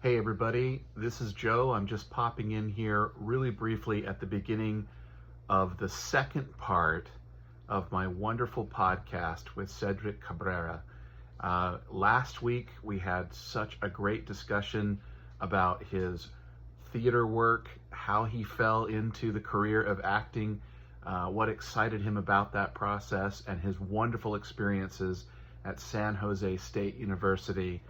Hey everybody, this is Joe. I'm just popping in here really briefly at the beginning of the second part of my wonderful podcast with Sedrick Cabrera. Last week we had such a great discussion about his theater work, how he fell into the career of acting, what excited him about that process, and his wonderful experiences at San Jose State University.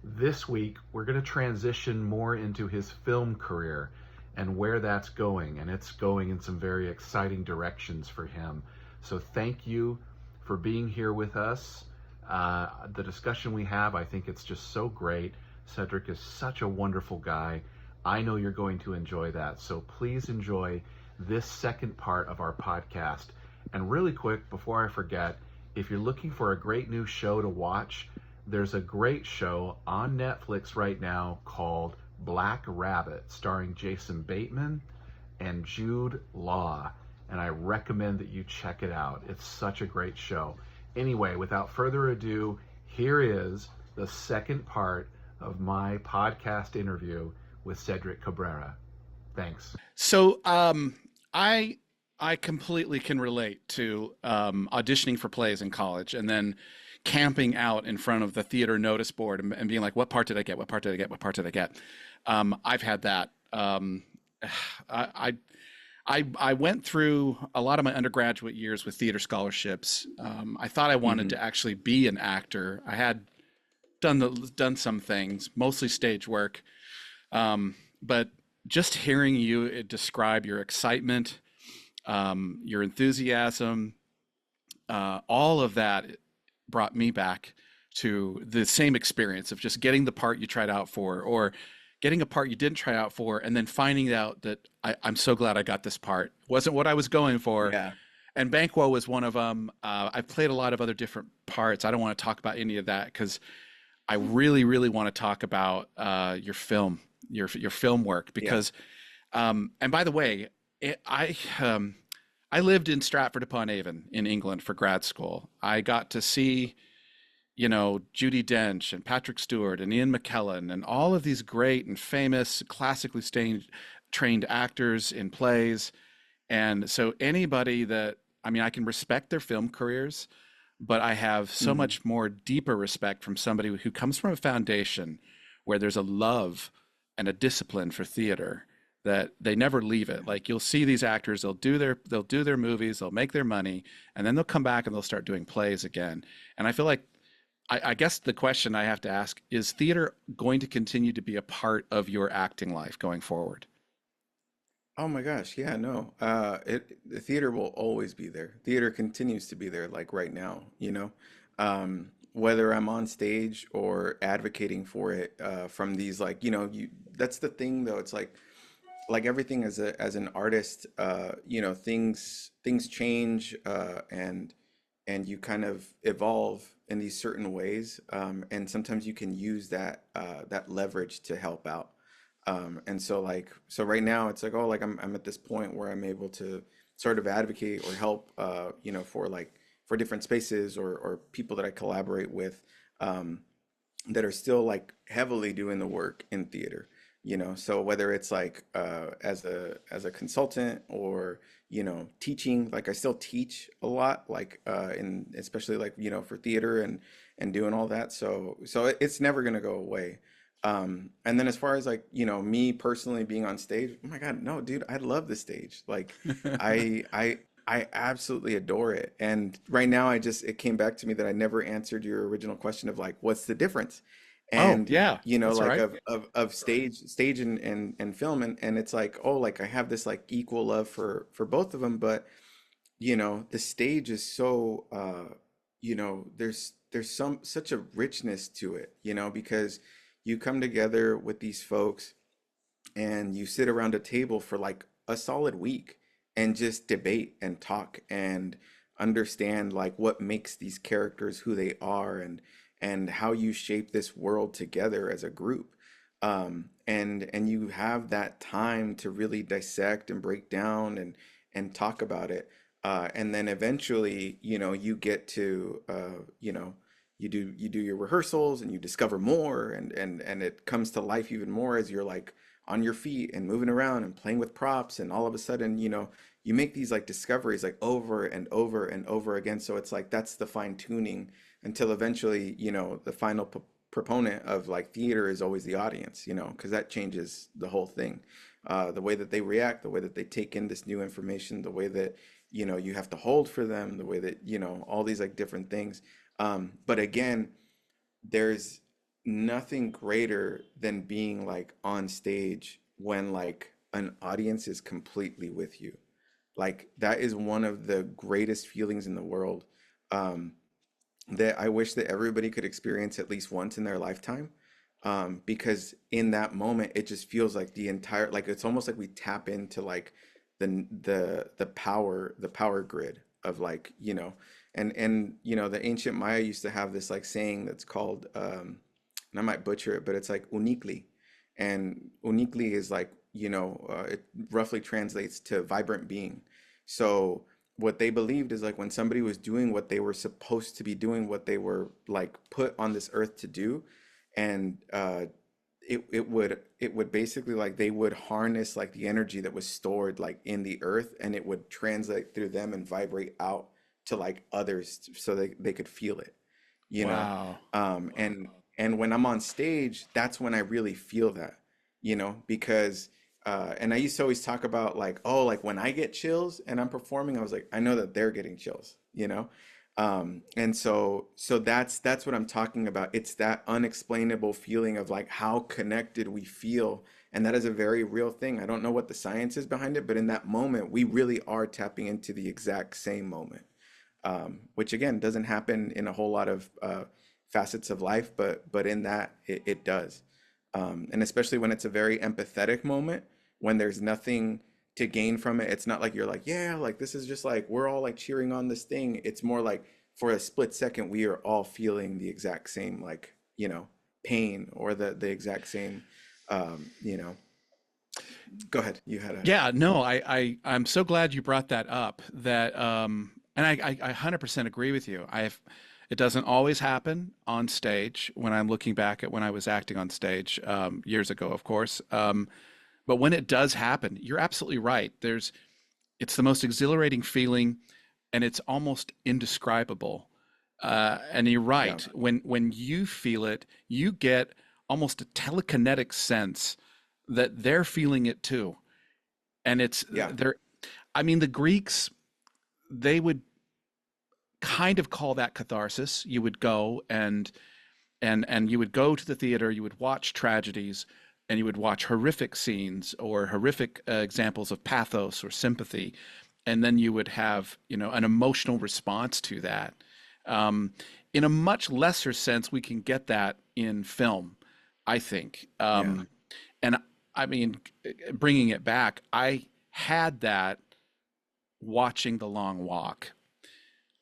This week, we're going to transition more into his film career and where that's going, and it's going in some very exciting directions for him. So thank you for being here with us. The discussion we have, I think it's just so great. Sedrick is such a wonderful guy. I know you're going to enjoy that. So please enjoy this second part of our podcast. And really quick, before I forget, if you're looking for a great new show to watch, there's a great show on Netflix right now called Black Rabbit, starring Jason Bateman and Jude Law. And I recommend that you check it out. It's such a great show. Anyway, without further ado, here is the second part of my podcast interview with Sedrick Cabrera. Thanks. So I completely can relate to auditioning for plays in college and then camping out in front of the theater notice board and being like, what part did I get? What part did I get? What part did I get? I've had that. I, I went through a lot of my undergraduate years with theater scholarships. I thought I wanted Mm-hmm. to actually be an actor. I had done some things, mostly stage work, but just hearing you describe your excitement, your enthusiasm, all of that brought me back to the same experience of just getting the part you tried out for, or getting a part you didn't try out for, and then finding out that I'm so glad I got this part. Wasn't what I was going for. Yeah. And Banquo was one of them. I've played a lot of other different parts. I don't want to talk about any of that because I really, really want to talk about your film, your film work. Yeah. Because, and by the way, I lived in Stratford upon Avon in England for grad school. I got to see, Judi Dench and Patrick Stewart and Ian McKellen and all of these great and famous classically trained actors in plays. And so anybody that, I can respect their film careers, but I have so Mm-hmm. much more deeper respect from somebody who comes from a foundation where there's a love and a discipline for theater that they never leave it. Like you'll see these actors, they'll do their movies, they'll make their money, and then they'll come back and they'll start doing plays again. And I feel like I guess the question I have to ask is theater going to continue to be a part of your acting life going forward? Oh my gosh, yeah, no. The theater will always be there. Theater continues to be there, like right now, whether I'm on stage or advocating for it, from these like, that's the thing though. It's like everything as an artist, things change, and you kind of evolve in these certain ways, and sometimes you can use that leverage to help out. And so right now it's like, oh, like I'm at this point where I'm able to sort of advocate or help, for different spaces or people that I collaborate with, that are still like heavily doing the work in theater. So whether it's like, as a consultant or teaching, like I still teach a lot, like, in especially like for theater and doing all that, so it's never gonna go away. And then as far as like me personally being on stage, oh my God, no, dude, I love the stage. Like I absolutely adore it. And right now it came back to me that I never answered your original question of like, what's the difference? Oh, And yeah, that's all like right. of stage and film, and it's like, oh, like I have this like equal love for both of them, but the stage is so, there's such a richness to it, because you come together with these folks and you sit around a table for like a solid week and just debate and talk and understand like what makes these characters who they are, and how you shape this world together as a group. And you have that time to really dissect and break down and talk about it. And then eventually, you get to, you do your rehearsals and you discover more, and it comes to life even more as you're like on your feet and moving around and playing with props, and all of a sudden, you make these like discoveries like over and over and over again. So it's like that's the fine tuning until eventually, the final proponent of like theater is always the audience, because that changes the whole thing. The way that they react, the way that they take in this new information, the way that, you have to hold for them, the way that, all these like different things. But again, there's nothing greater than being like on stage when like an audience is completely with you. Like that is one of the greatest feelings in the world. Um, that I wish that everybody could experience at least once in their lifetime. Because in that moment, it just feels like the entire, like it's almost like we tap into like the power grid of like, the ancient Maya used to have this like saying that's called, and I might butcher it, but it's like unikli, and unikli is like, it roughly translates to vibrant being. So what they believed is like when somebody was doing what they were supposed to be doing, what they were like put on this earth to do, and it would basically like they would harness like the energy that was stored like in the earth, and it would translate through them and vibrate out to like others so they could feel it, you know Wow. and when I'm on stage, that's when I really feel that, because and I used to always talk about like, oh, like when I get chills and I'm performing, I was like, I know that they're getting chills. And so that's what I'm talking about. It's that unexplainable feeling of like how connected we feel, and that is a very real thing. I don't know what the science is behind it, but in that moment, we really are tapping into the exact same moment, which again doesn't happen in a whole lot of facets of life, but in that it does. And especially when it's a very empathetic moment, when there's nothing to gain from it. It's not like you're like, yeah, like this is just like we're all like cheering on this thing. It's more like for a split second, we are all feeling the exact same like, pain, or the exact same, um, you know. Go ahead. You had a Yeah, no, I'm so glad you brought that up. That and I 100% agree with you. It doesn't always happen on stage when I'm looking back at when I was acting on stage years ago, of course. But when it does happen, you're absolutely right. It's the most exhilarating feeling, and it's almost indescribable. And you're yeah, right. When you feel it, you get almost a telekinetic sense that they're feeling it too. And it's yeah, they're I mean, the Greeks, they would kind of call that catharsis. You would go and you would go to the theater, you would watch tragedies, and you would watch horrific scenes or horrific examples of pathos or sympathy, and then you would have, an emotional response to that. Um, in a much lesser sense, we can get that in film, I think. yeah, And I mean, bringing it back, I had that watching The Long Walk.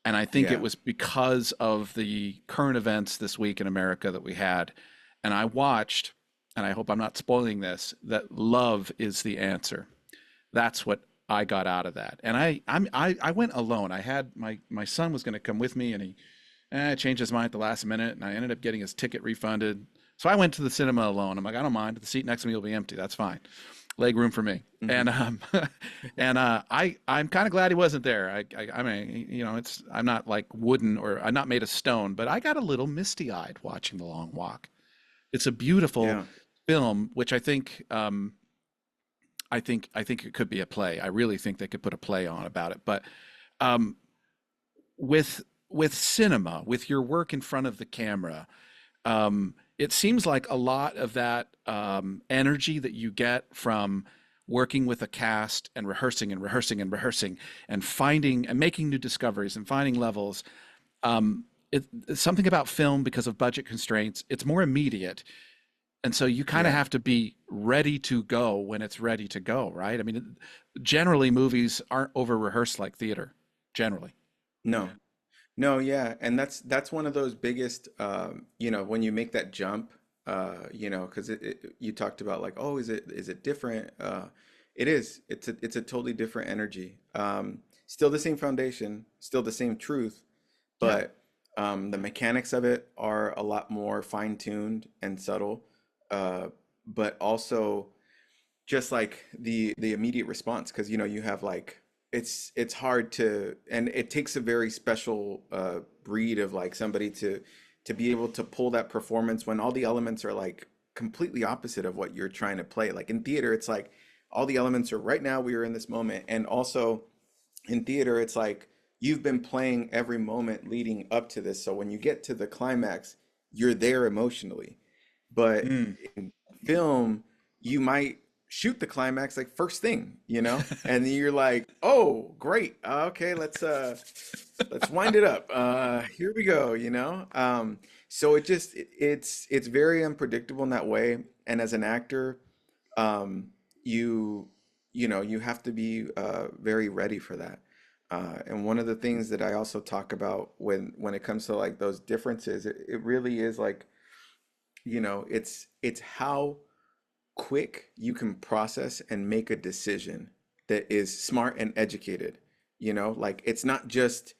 And I think it yeah, was because of the current events this week in America that we had. And I watched, and I hope I'm not spoiling this, that love is the answer. That's what I got out of that. And I went alone. I had my son was going to come with me, and he changed his mind at the last minute, and I ended up getting his ticket refunded. So I went to the cinema alone. I'm like, I don't mind. The seat next to me will be empty. That's fine. Leg room for me. hmm, And and I'm kind of glad he wasn't there. I mean, I'm not like wooden, or I'm not made of stone, but I got a little misty eyed watching The Long Walk. It's a beautiful yeah, film, which I think it could be a play. I really think they could put a play on about it. But um, with cinema, with your work in front of the camera, it seems like a lot of that energy that you get from working with a cast and rehearsing and rehearsing and rehearsing and finding and making new discoveries and finding levels. It's something about film, because of budget constraints. It's more immediate, and so you kind of yeah. have to be ready to go when it's ready to go, right? I mean, generally movies aren't over rehearsed like theater, generally. No, no, yeah, and that's one of those biggest, when you make that jump, because you talked about like, oh, is it different? It is. It's a totally different energy. Still the same foundation, still the same truth, Yeah. but The mechanics of it are a lot more fine-tuned and subtle, uh, but also just like the immediate response, because you know you have like it's hard to, and it takes a very special breed of like somebody to be able to pull that performance when all the elements are like completely opposite of what you're trying to play. Like in theater, it's like all the elements are right now, we are in this moment, and also in theater, it's like you've been playing every moment leading up to this. So when you get to the climax, you're there emotionally. But Mm. in film, you might shoot the climax like first thing, you know? And then you're like, "Oh, great. Okay, let's wind it up. Here we go, you know?" So it's very unpredictable in that way. And as an actor, um, you you know you have to be very ready for that. And one of the things that I also talk about when it comes to like those differences, it really is like, you know, it's how quick you can process and make a decision that is smart and educated. You know, like it's not just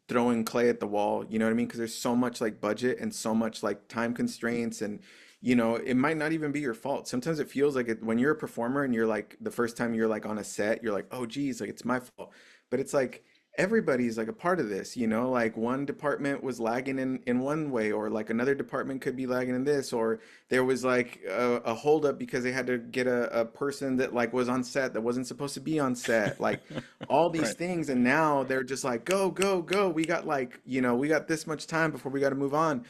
throwing clay at the wall, you know what I mean? Because there's so much like budget and so much like time constraints, and you know, it might not even be your fault. Sometimes it feels like it when you're a performer and you're like the first time you're like on a set, you're like, "Oh geez, like it's my fault." But it's like everybody's like a part of this, you know? Like one department was lagging in one way, or like another department could be lagging in this, or there was like a holdup because they had to get a person that like was on set that wasn't supposed to be on set. Like all these Right. things, and now they're just like go go go, we got like, you know, we got this much time before we got to move on.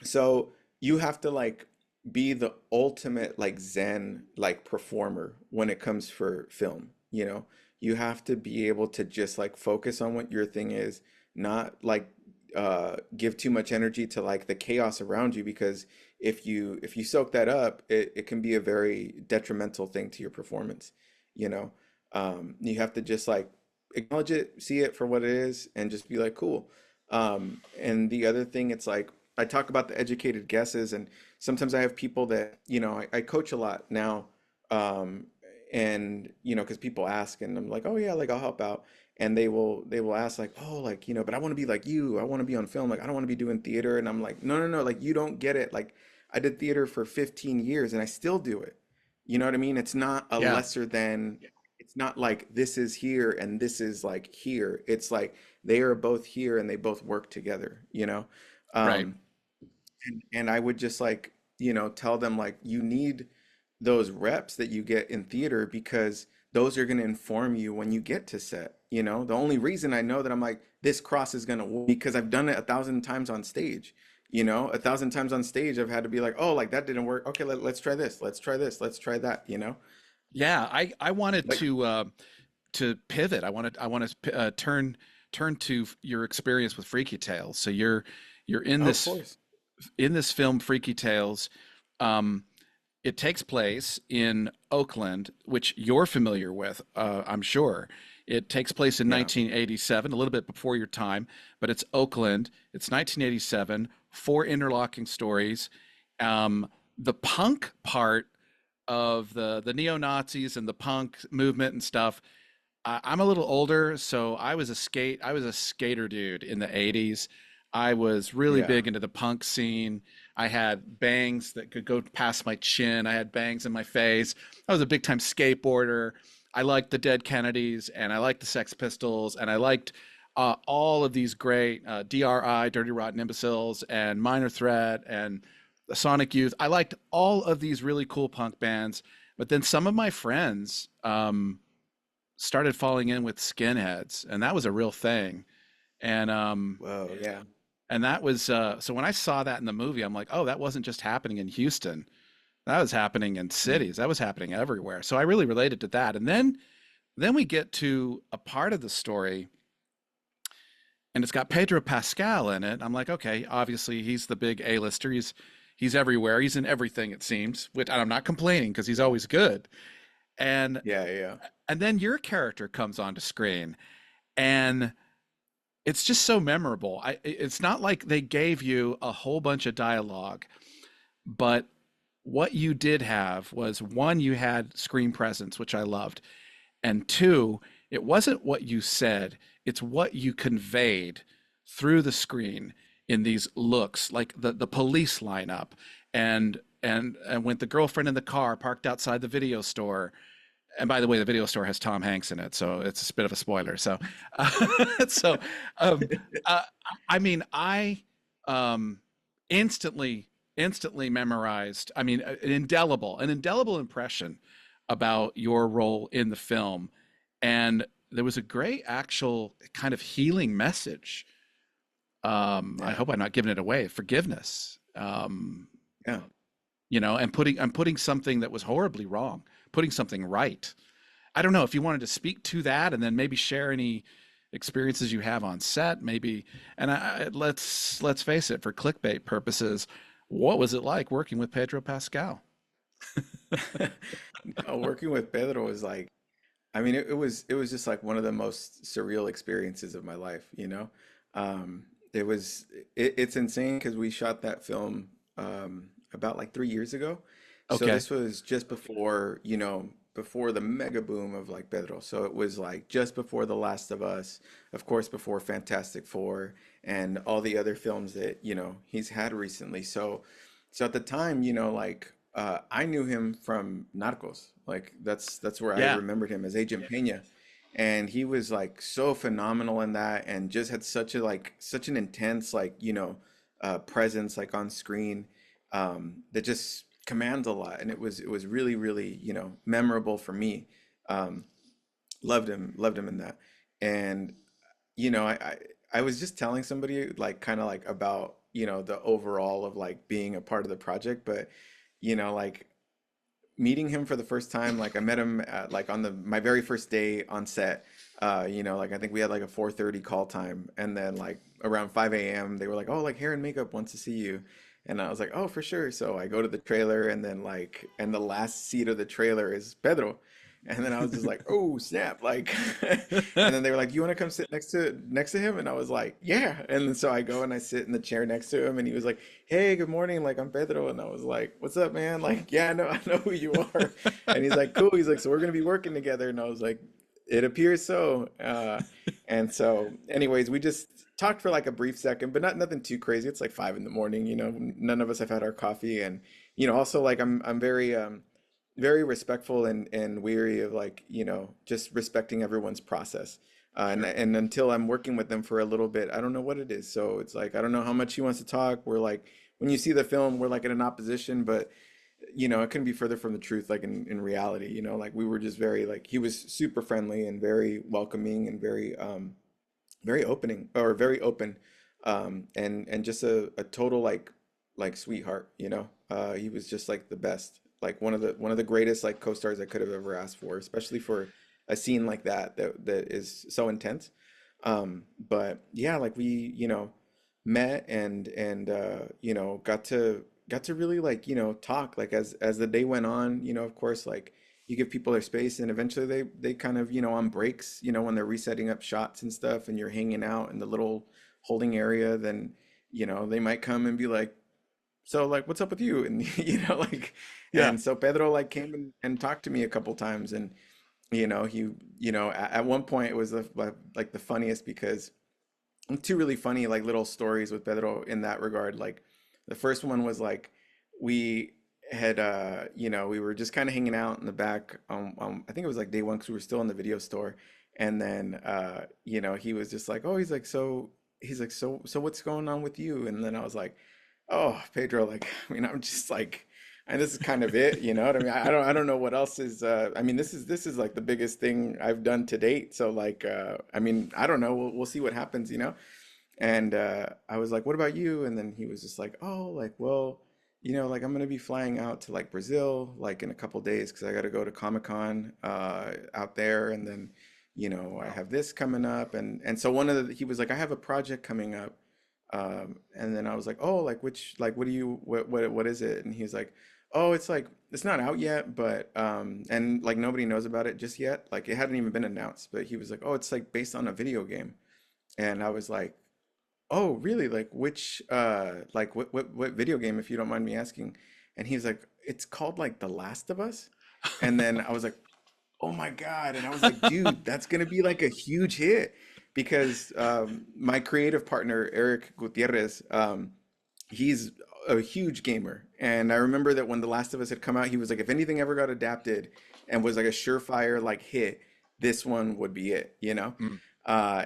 So you have to like be the ultimate like zen like performer when it comes for film, you know. You have to be able to just like focus on what your thing is, not like give too much energy to like the chaos around you, because if you soak that up, it can be a very detrimental thing to your performance, you know. You have to just like acknowledge it, see it for what it is, and just be like, cool. And the other thing, it's like I talk about the educated guesses, and sometimes I have people that, you know, I coach a lot now, um, and you know, because people ask, and I'm like, oh yeah, like I'll help out, and they will ask like, oh, like you know, but I want to be like you, I want to be on film, like I don't want to be doing theater, and I'm like, no, no, no, like you don't get it, like I did theater for 15 years and I still do it. You know what I mean? It's not a Yeah. lesser than, it's not like this is here and this is like here. It's like they are both here and they both work together, you know? Right. Um, and I would just like, you know, tell them like you need those reps that you get in theater, because those are going to inform you when you get to set. You know, the only reason I know that I'm like, this cross is going to work because I've done it 1,000 times on stage. You know, 1,000 times on stage, I've had to be like, oh, like that didn't work. Okay, let's try this. Let's try this. Let's try that, you know? Yeah. I wanted Like, to pivot. I want to turn to your experience with Freaky Tales. So you're oh, of course. in this film Freaky Tales. Um, it takes place in Oakland, which you're familiar with, I'm sure. It takes place in Yeah. 1987, a little bit before your time, but it's Oakland. It's 1987, four interlocking stories. The punk part of the neo Nazis and the punk movement and stuff. I'm a little older, so I was a skater dude in the 80s. I was really Yeah. big into the punk scene. I had bangs that could go past my chin. I had bangs in my face. I was a big time skateboarder. I liked the Dead Kennedys, and I liked the Sex Pistols, and I liked all of these great DRI, Dirty Rotten Imbeciles, and Minor Threat, and the Sonic Youth. I liked all of these really cool punk bands, but then some of my friends started falling in with skinheads, and that was a real thing. And Whoa. Yeah. that was so when I saw that in the movie, I'm like, oh, that wasn't just happening in Houston. That was happening in Mm. cities. That was happening everywhere. So I really related to that. And then we get to a part of the story, and it's got Pedro Pascal in it. I'm like, okay, obviously he's the big A-lister. He's everywhere. He's in everything, it seems. Which I'm not complaining because he's always good. And Yeah. Yeah. then your character comes onto screen, and it's just so memorable. It's not like they gave you a whole bunch of dialogue, but what you did have was, one, you had screen presence, which I loved, and two, it wasn't what you said, it's what you conveyed through the screen in these looks, like the police lineup, and with the girlfriend in the car parked outside the video store. And by the way, the video store has Tom Hanks in it, so it's a bit of a spoiler. So, so um, uh, I mean, I um, instantly, instantly memorized. I mean, an indelible impression about your role in the film, and there was a great actual kind of healing message. I Yeah. hope I'm not giving it away. Forgiveness. Yeah. And putting something that was horribly wrong, putting something right. I don't know if you wanted to speak to that, and then maybe share any experiences you have on set, maybe. And let's face it, for clickbait purposes, what was it like working with Pedro Pascal? No, working with Pedro was like, I mean, it was just like one of the most surreal experiences of my life, you know? Um, it's insane because we shot that film about like 3 years ago. So Okay. this was just before, before the mega boom of like Pedro. So it was like just before The Last of Us, of course, before Fantastic Four and all the other films that, he's had recently. So at the time, like I knew him from Narcos. Like that's where I Yeah. remembered him as Agent Pena. And he was like so phenomenal in that and just had such an intense presence like on screen that just commands a lot. And it was really, really, memorable for me. Um, loved him in that. And I was just telling somebody like kind of like about the overall of like being a part of the project, but like meeting him for the first time, like I met him at, like on the my very first day on set. Like I think we had like a 4:30 call time, and then like around 5 a.m. they were like, "Oh, like hair and makeup wants to see you," and I was like, "Oh, for sure." So I go to the trailer, and then and the last seat of the trailer is Pedro, and then I was just like, "Oh, snap!" Like, and then they were like, "You want to come sit next to him?" And I was like, "Yeah." And then so I go and I sit in the chair next to him, and he was like, "Hey, good morning. Like, I'm Pedro." And I was like, "What's up, man?" Like, "Yeah, I know who you are." And he's like, "Cool." He's like, "So we're gonna be working together." And I was like, "It appears so." And so, anyways, we just talked for like a brief second, but nothing too crazy. It's like 5 in the morning. None of us have had our coffee, and also like I'm very very respectful and weary of like just respecting everyone's process. Sure. And until I'm working with them for a little bit, I don't know what it is. So it's like I don't know how much he wants to talk. We're like when you see the film, we're like in an opposition, but it couldn't be further from the truth. Like in reality, like we were just very like he was super friendly and very welcoming and very opening or very open, and just a total like sweetheart. He was just like the best, like one of the greatest like co-stars I could have ever asked for, especially for a scene like that is so intense. But yeah, like we met and got to really like talk like as the day went on. Of course, like you give people their space, and eventually they kind of on breaks, when they're resetting up shots and stuff, and you're hanging out in the little holding area, then they might come and be like, "So like what's up with you?" And like, Yeah. and so Pedro like came and talked to me a couple times. And he at one point it was like the funniest, because two really funny like little stories with Pedro in that regard. Like the first one was like we had we were just kind of hanging out in the back. I think it was like day one because we were still in the video store. And then he was just like, "Oh," he's like, "So what's going on with you?" And then I was like, "Oh, Pedro, like I mean, I'm just like, and this is kind of it, you know what I mean? I don't know what else is. I mean, this is like the biggest thing I've done to date. So like, I mean, I don't know. We'll see what happens. And I was like, "What about you?" And then he was just like, "Oh, like, well, like I'm gonna be flying out to like Brazil like in a couple days because I got to go to Comic-Con out there, and then I Wow. have this coming up, and so he was like, I have a project coming up." And then I was like, "Oh, like which, like what is it?" And he's like, "Oh, it's like it's not out yet, but and like nobody knows about it just yet. Like it hadn't even been announced." But he was like, "Oh, it's like based on a video game." And I was like, "Oh, really? Like which like what video game, if you don't mind me asking?" And he's like, "It's called like The Last of Us." And then I was like, "Oh my God." And I was like, "Dude, that's gonna be like a huge hit." because my creative partner Eric Gutierrez, he's a huge gamer, and I remember that when The Last of Us had come out, he was like, if anything ever got adapted and was like a surefire like hit, this one would be it, you know? Mm.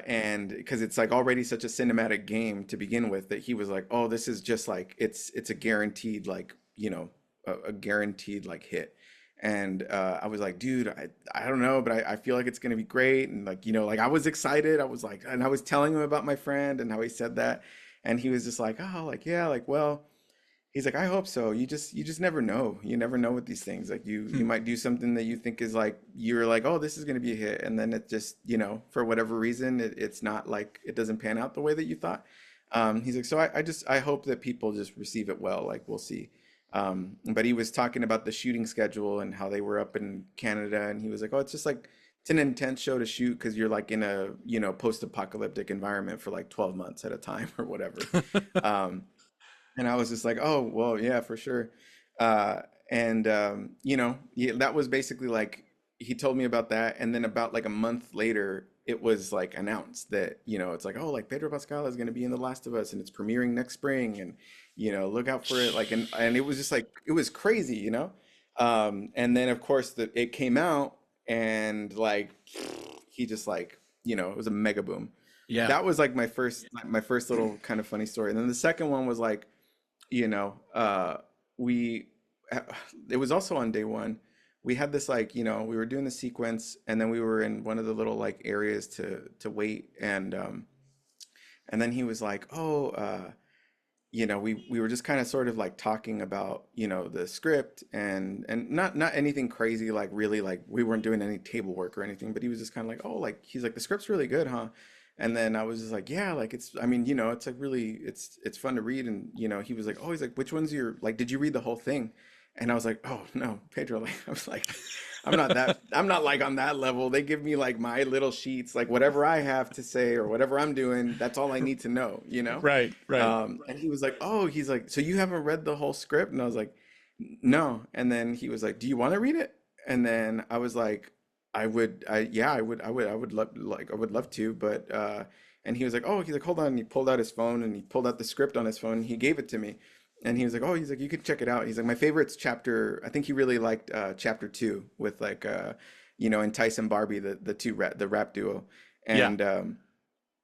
And because it's like already such a cinematic game to begin with, that he was like, oh, this is just like it's a guaranteed like, you know, a guaranteed like hit. And I was like, dude, I don't know, but I feel like it's gonna be great. And like, you know, like I was excited. I was like, and I was telling him about my friend and how he said that, and he was just like, oh, like yeah, like well, he's like, I hope so. You just never know. You never know with these things. Like you Hmm. might do something that you think is like you're like, oh, this is gonna be a hit, and then it just, you know, for whatever reason, it's not like it doesn't pan out the way that you thought. He's like, so I hope that people just receive it well. Like we'll see. But he was talking about the shooting schedule and how they were up in Canada, and he was like, oh, it's just like it's an intense show to shoot because you're like in a, you know, post-apocalyptic environment for like 12 months at a time or whatever. Um, and I was just like, oh, well, yeah, for sure. Uh, and you know, that was basically like he told me about that, and then about like a month later, it was like announced that, you know, it's like, oh, like Pedro Pascal is going to be in The Last of Us, and it's premiering next spring, and you know, look out for it. Like, and it was just like it was crazy, you know. And then of course it came out, and like he just like, you know, it was a mega boom. Yeah. That was like my first little kind of funny story. And then the second one was like, you know, we, it was also on day one. We had this like, you know, we were doing the sequence, and then we were in one of the little like areas to wait, and then he was like, oh, you know, we were just kind of sort of like talking about, you know, the script, and not anything crazy, like really like we weren't doing any table work or anything, but he was just kind of like, oh, like he's like, the script's really good, huh? And then I was just like, yeah, like it's, I mean, you know, it's like really, it's fun to read. And you know, he was like, oh, he's like, which one's your like, did you read the whole thing? And I was like, oh no, Pedro, like I was like, I'm not like on that level. They give me like my little sheets, like whatever I have to say or whatever I'm doing, that's all I need to know, you know? Right. Right. And he was like, oh, he's like, so you haven't read the whole script? And I was like, no. And then he was like, do you want to read it? And then I was like, yeah, I would love, like, I would love to, but, and he was like, oh, he's like, hold on. And he pulled out his phone, and he pulled out the script on his phone. And he gave it to me. And he was like, oh, he's like, you could check it out. He's like, my favorite's chapter. I think he really liked, chapter two with like, you know, and Tyson Barbie, the rap duo. Yeah. And,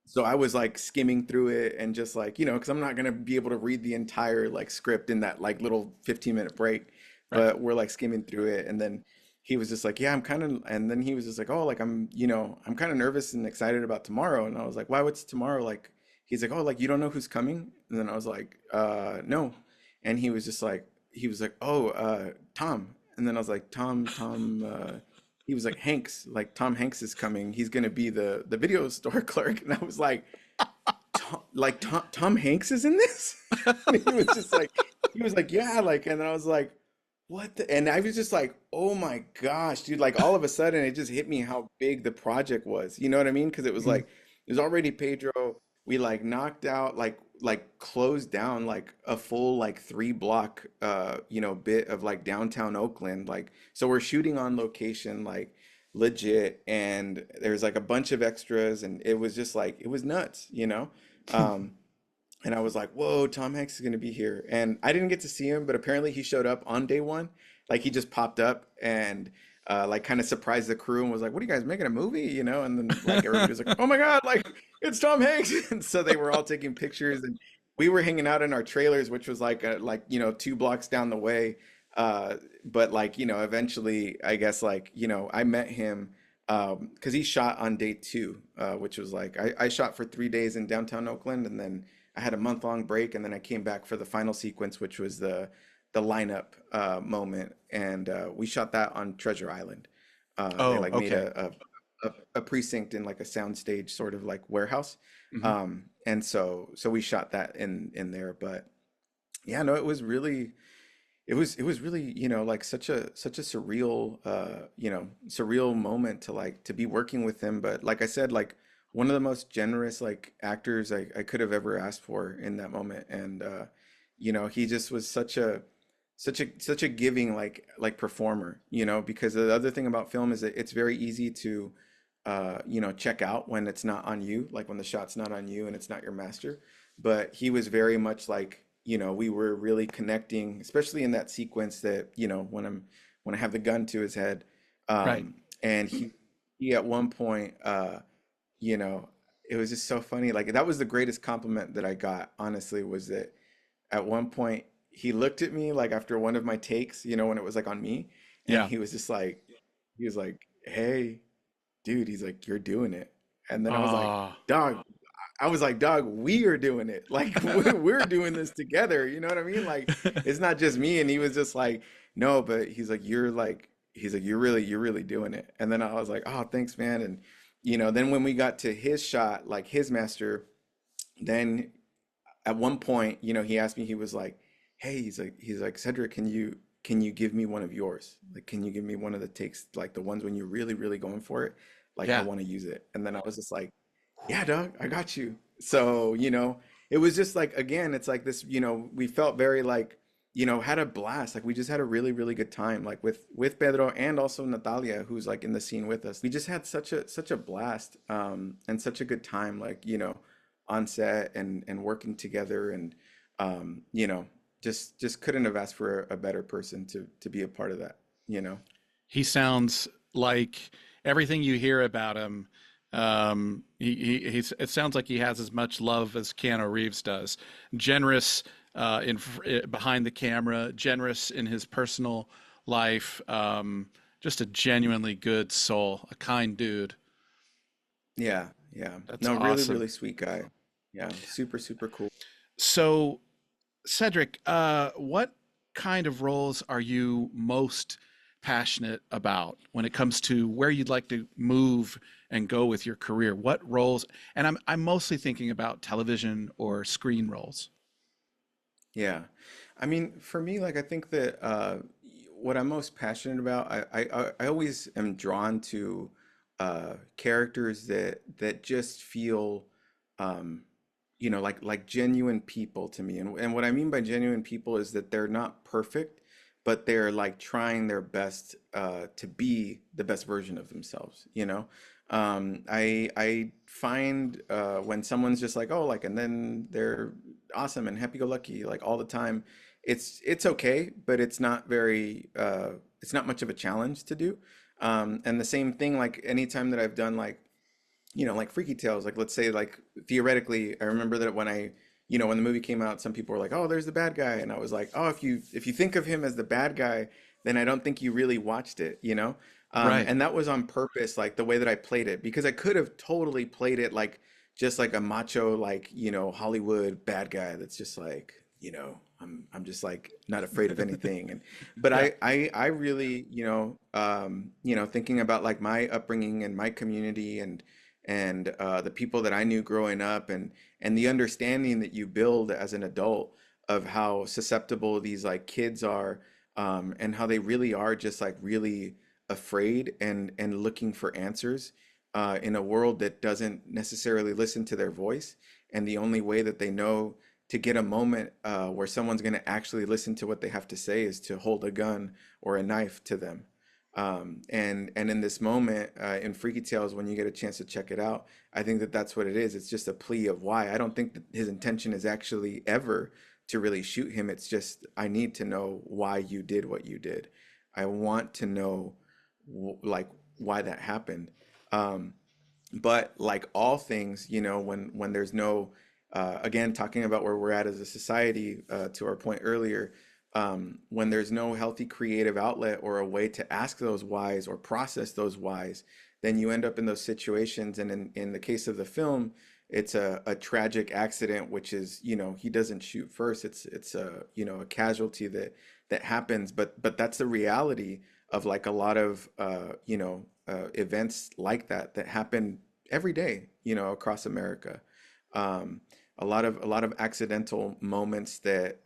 so I was like skimming through it, and just like, you know, because I'm not gonna be able to read the entire like script in that like little 15-minute break, Right. but we're like skimming through it, and then he was just like, yeah, I'm kind of, and then he was just like, oh, like I'm, you know, I'm kind of nervous and excited about tomorrow, and I was like, why? What's tomorrow? Like, he's like, oh, like you don't know who's coming, and then I was like, no, and he was just like, he was like, oh, Tom, and then I was like, Tom. He was like, Hanks, like Tom Hanks is coming. He's gonna be the video store clerk. And I was like, Tom Hanks is in this? And he was like, yeah, like, and then I was like, what the? And I was just like, oh my gosh, dude, like all of a sudden it just hit me how big the project was. You know what I mean? Because it was Mhm. like, it was already Pedro. We like knocked out like closed down like a full like 3 block you know, bit of like downtown Oakland. Like, so we're shooting on location, like legit, and there's like a bunch of extras, and it was just like it was nuts, you know. Um and I was like, whoa, Tom Hanks is gonna be here. And I didn't get to see him, but apparently he showed up on day one. Like he just popped up, and like kind of surprised the crew and was like, what are you guys making a movie? You know, and then like everybody was like, oh my God, like it's Tom Hanks. And so they were all taking pictures, and we were hanging out in our trailers, which was like like, you know, 2 blocks down the way. But like, you know, eventually I guess like, you know, I met him because he shot on day two, which was like I shot for 3 days in downtown Oakland, and then I had a month-long break, and then I came back for the final sequence, which was the lineup moment, and we shot that on Treasure Island. They Oh, like made okay. a precinct in like a soundstage sort of like warehouse, Hmm. and so we shot that in there. But yeah, no, it was really it was really, you know, like such a surreal you know, surreal moment to like to be working with him. But like I said, like one of the most generous like actors I could have ever asked for in that moment. And you know, he just was such a giving like performer, you know, because the other thing about film is that it's very easy to check out when it's not on you, like when the shot's not on you and it's not your master. But he was very much like, we were really connecting, especially in that sequence that, when I have the gun to his head. Right. And he at one point, you know, it was just so funny. Like that was the greatest compliment that I got, honestly, was that at one point he looked at me like after one of my takes, when it was like on me, and Yeah. he was just like, he was like, "Hey, dude," he's like, "You're doing it." And then I was like, Oh, "Dog," I was like, "Dog, we are doing it. Like we're doing this together." You know what I mean? Like it's not just me. And he was just like, "No," but he's like, he's like, you're really doing it." And then I was like, "Oh, thanks, man." And then when we got to his shot, like his master, then at one point, he asked me, he was like, "Hey," he's like, "Cedric, can you give me one of yours? Like, can you give me one of the takes, like the ones when you're really, really going for it? Like, I yeah. want to use it." And then I was just like, "Yeah, dog, I got you." So, it was just like, again, it's like this, we felt very like, had a blast. Like we just had a really, really good time, like with Pedro and also Natalia, who's like in the scene with us. We just had such a blast, and such a good time, like, on set and working together, and just couldn't have asked for a better person to be a part of that, you know. He sounds like everything you hear about him. It sounds like he has as much love as Keanu Reeves does. Generous behind the camera, generous in his personal life. Just a genuinely good soul, a kind dude. Yeah, yeah. That's No, really, awesome. really sweet guy. Yeah, super, super cool. So, Cedric, what kind of roles are you most passionate about when it comes to where you'd like to move and go with your career? What roles? And I'm mostly thinking about television or screen roles. Yeah. I mean, for me, like I think that what I'm most passionate about, I always am drawn to characters that just feel um, like genuine people to me. And what I mean by genuine people is that they're not perfect, but they're like trying their best to be the best version of themselves, you know? I find when someone's just like, oh, like, and then they're awesome and happy-go-lucky like all the time, it's okay, but it's not much of a challenge to do. And the same thing, like anytime that I've done like like Freaky Tales, like let's say like theoretically, I remember that when the movie came out, some people were like, "Oh, there's the bad guy," and I was like, "Oh, if you think of him as the bad guy, then I don't think you really watched it, you know." Right. And that was on purpose, like the way that I played it, because I could have totally played it like just like a macho, like Hollywood bad guy that's just like I'm just like not afraid of anything, but Yeah. I really thinking about like my upbringing and my community and the people that I knew growing up and the understanding that you build as an adult of how susceptible these like kids are, and how they really are just like really afraid and looking for answers in a world that doesn't necessarily listen to their voice, and the only way that they know to get a moment where someone's going to actually listen to what they have to say is to hold a gun or a knife to them. And in this moment, in Freaky Tales, when you get a chance to check it out, I think that that's what it is. It's just a plea of why. I don't think that his intention is actually ever to really shoot him. It's just, I need to know why you did what you did. I want to know like why that happened. Um, but like all things, when there's no, again, talking about where we're at as a society, to our point earlier, when there's no healthy creative outlet or a way to ask those whys or process those whys, then you end up in those situations. And in the case of the film, it's a tragic accident, which is, he doesn't shoot first. It's a casualty that happens, but that's the reality of like a lot of events like that happen every day, across America. Um, a lot of accidental moments that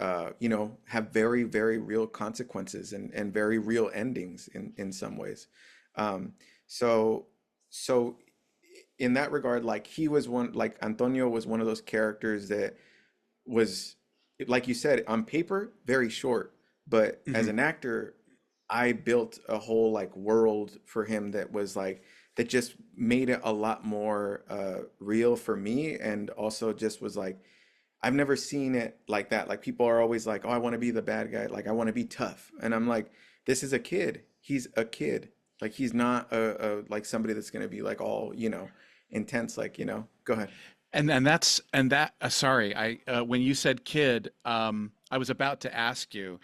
have very, very real consequences and very real endings in some ways. Um, so so in that regard, like he was one, like Antonio was one of those characters that was, like you said, on paper very short, but as Hmm. an actor, I built a whole like world for him that was like that just made it a lot more real for me, and also just was like, I've never seen it like that. Like people are always like, "Oh, I want to be the bad guy. Like I want to be tough." And I'm like, "This is a kid. He's a kid. Like he's not a like somebody that's going to be like all, intense like, Go ahead." Sorry, I when you said kid, I was about to ask you.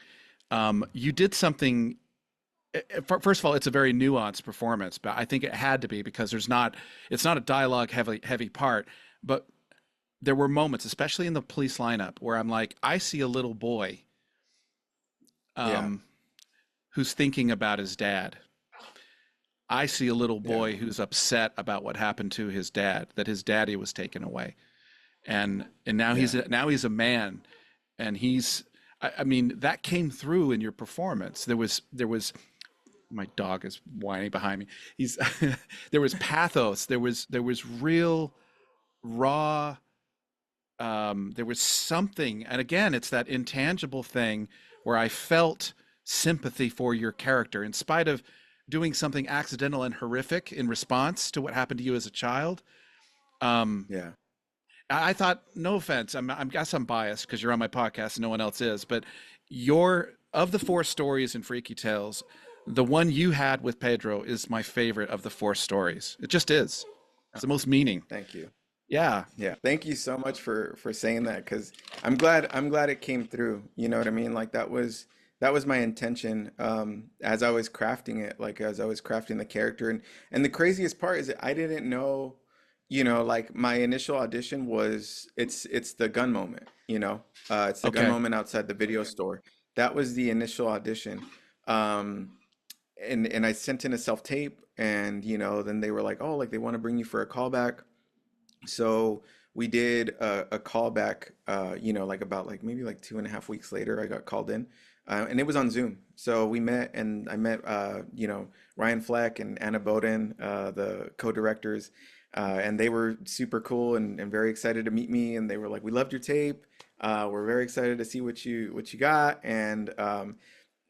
You did something. First of all, it's a very nuanced performance, but I think it had to be because it's not a dialogue heavy part, but there were moments, especially in the police lineup, where I'm like, I see a little boy Yeah. um, who's thinking about his dad. I see a little Yeah. boy who's upset about what happened to his dad, that his daddy was taken away, and now Yeah. he's a man, and I mean that came through in your performance. There was my dog is whining behind me. He's there was pathos. There was real raw. There was something, and again, it's that intangible thing where I felt sympathy for your character in spite of doing something accidental and horrific in response to what happened to you as a child. Um, Yeah. I thought, no offense, I guess I'm biased because you're on my podcast and no one else is, but your of the four stories in Freaky Tales, the one you had with Pedro is my favorite of the four stories. It just is. It's the most meaning. Thank you. Yeah. Yeah, thank you so much for saying that, because I'm glad it came through. You know what I mean? Like that was my intention, as I was crafting it, like as I was crafting the character. And the craziest part is that I didn't know, like my initial audition was it's the gun moment, it's the gun Okay. moment outside the video store. That was the initial audition. Um, and I sent in a self tape, and then they were like, oh, like they want to bring you for a callback. So we did a callback, like about like maybe like 2.5 weeks later, I got called in, and it was on Zoom. So we met, and I met, Ryan Fleck and Anna Boden, the co-directors, and they were super cool and very excited to meet me. And they were like, "We loved your tape. We're very excited to see what you got." And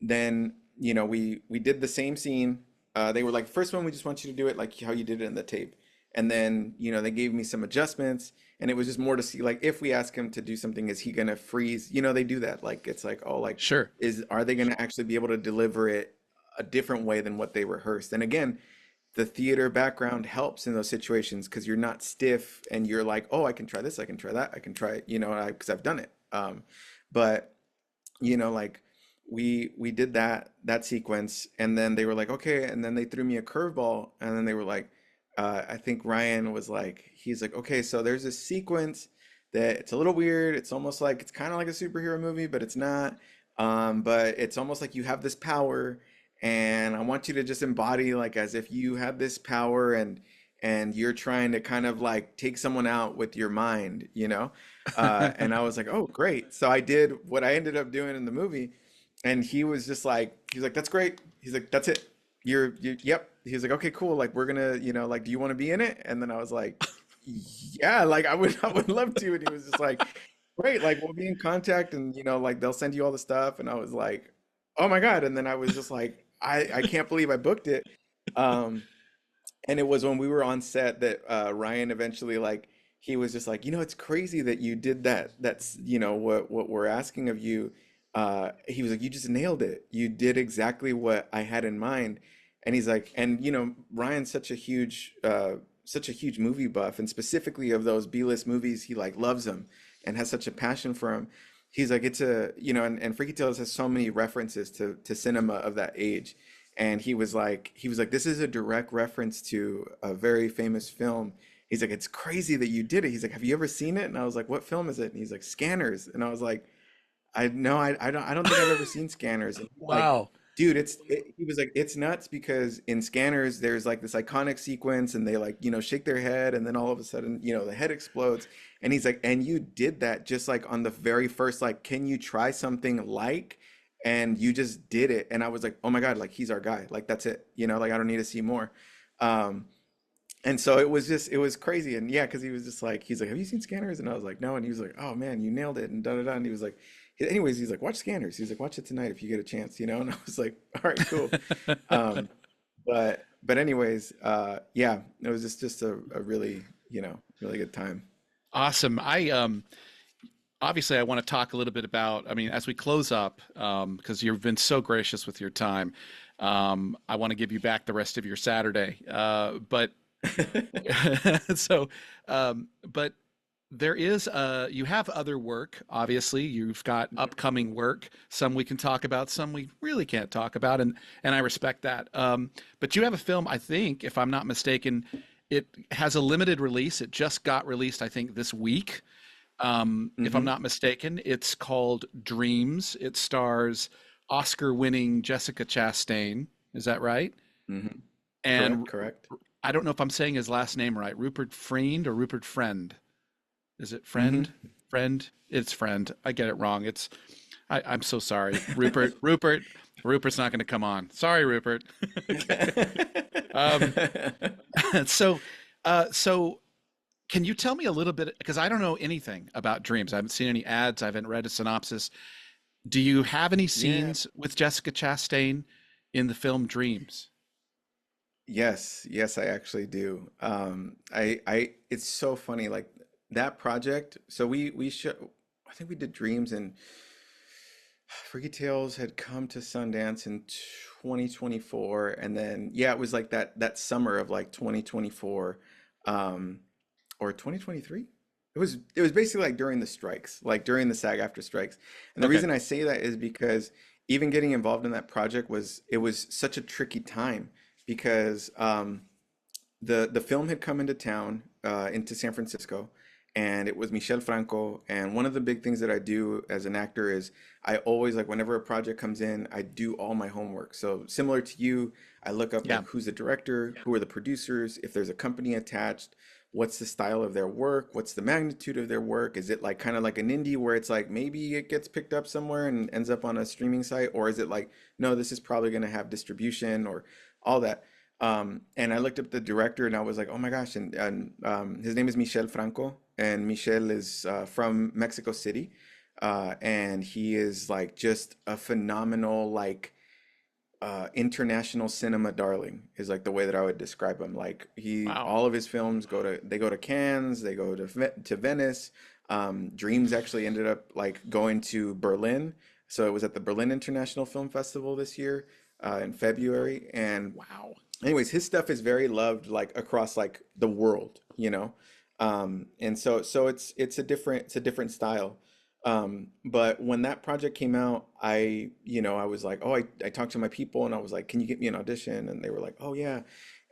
then we did the same scene. They were like, first one, we just want you to do it like how you did it in the tape. And then they gave me some adjustments, and it was just more to see like if we ask him to do something, is he gonna freeze? They do that, like it's like, oh, like Sure. are they gonna actually be able to deliver it a different way than what they rehearsed? And again, the theater background helps in those situations, because you're not stiff and you're like, oh, I can try this, I can try that, I can try it, because I've done it. But like we did that sequence, and then they were like, okay, and then they threw me a curveball, and then they were like, I think Ryan was like, he's like, okay, so there's a sequence that it's a little weird. It's almost like it's kind of like a superhero movie, but it's not. But it's almost like you have this power, and I want you to just embody like as if you have this power, and you're trying to kind of like take someone out with your mind. And I was like, oh, great. So I did what I ended up doing in the movie, and he was just like, he's like, that's great. He's like, that's it. Yep. He's like, okay, cool. Like, we're gonna, like, do you want to be in it? And then I was like, yeah, like I would love to. And he was just like, great. Like, we'll be in contact, and, like, they'll send you all the stuff. And I was like, oh my God. And then I was just like, I can't believe I booked it. Um, and it was when we were on set that Ryan eventually, like, he was just like, it's crazy that you did that. That's, what we're asking of you. He was like, you just nailed it. You did exactly what I had in mind. And he's like, and Ryan's such a huge movie buff, and specifically of those B-list movies, he like loves them and has such a passion for them. He's like, it's and Freaky Tales has so many references to cinema of that age. And he was like, this is a direct reference to a very famous film. He's like, it's crazy that you did it. He's like, have you ever seen it? And I was like, what film is it? And he's like, Scanners. And I was like, I don't think I've ever seen Scanners. And he's like, Wow. dude, he was like, it's nuts, because in Scanners there's like this iconic sequence, and they like, shake their head, and then all of a sudden, the head explodes. And he's like, and you did that just like on the very first, like, can you try something like, and you just did it. And I was like, oh my God, like he's our guy. Like that's it. Like I don't need to see more. Um, and so it was crazy. And yeah, because he was just like, he's like, have you seen Scanners? And I was like, no. And he was like, oh man, you nailed it. And da da da. And he was like, anyways, he's like, watch Scanners. He's like, watch it tonight if you get a chance. And I was like, all right, cool. Um, but but anyways, yeah, it was just a really, really good time. Awesome. I obviously I want to talk a little bit about, I mean, as we close up, because you've been so gracious with your time. I want to give you back the rest of your Saturday. But so, but there is you have other work, obviously. You've got upcoming work. Some we can talk about, some we really can't talk about, and I respect that. But you have a film, I think, if I'm not mistaken, it has a limited release. It just got released, I think, this week. If I'm Hmm. not mistaken, it's called Dreams. It stars Oscar-winning Jessica Chastain. Is that right? Hmm. And Correct, correct. I don't know if I'm saying his last name right. Rupert Friend or Rupert Friend? Is it Hmm. Friend? Friend? It's Friend. I get it wrong. I'm so sorry. Rupert's not going to come on. Sorry, Rupert. Okay. Um, so, so can you tell me a little bit, because I don't know anything about Dreams. I haven't seen any ads. I haven't read a synopsis. Do you have any Yeah. scenes with Jessica Chastain in the film Dreams? Yes, yes, I actually do. It's so funny, like that project. So we should, I think we did Dreams, and Freaky Tales had come to Sundance in 2024, and then yeah, it was like that summer of like 2024, um, or 2023. It was basically like during the strikes, like during the SAG after strikes. And the Okay. reason I say that is because even getting involved in that project was such a tricky time because the film had come into town, into San Francisco, and it was Michel Franco. And one of the big things that I do as an actor is I always, like, whenever a project comes in, I do all my homework. So similar to you, I look up Yeah. like who's the director, who are the producers, if there's a company attached, what's the style of their work, what's the magnitude of their work, is it like kind of like an indie where it's like maybe it gets picked up somewhere and ends up on a streaming site, or is it like no, this is probably going to have distribution or all that. And I looked up the director and I was like, oh my gosh. And his name is Michel Franco. And Michel is from Mexico City. And he is like just a phenomenal, like, international cinema darling is like the way that I would describe him. Like Wow. all of his films go to Cannes, they go to Venice. Dreams actually ended up like going to Berlin. So it was at the Berlin International Film Festival this year, in February. And Wow. anyways, his stuff is very loved like across like the world. And so it's a different style. But when that project came out, I was like, oh, I talked to my people and I was like, can you get me an audition? And they were like, oh yeah.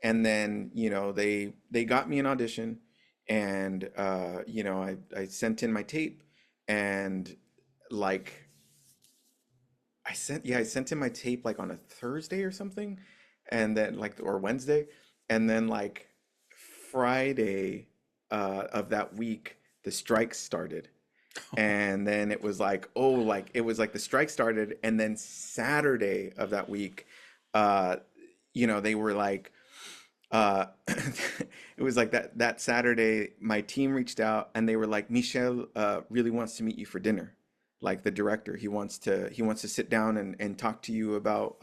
And then they got me an audition, and I sent in my tape, and like I sent in my tape like on a Thursday or something, and then like or Wednesday, and then like Friday of that week the strikes started, and then it was like, oh, like it was like the strike started, and then Saturday of that week, uh, they were like, it was like that Saturday, my team reached out and they were like, Michel really wants to meet you for dinner. Like the director, he wants to sit down and talk to you about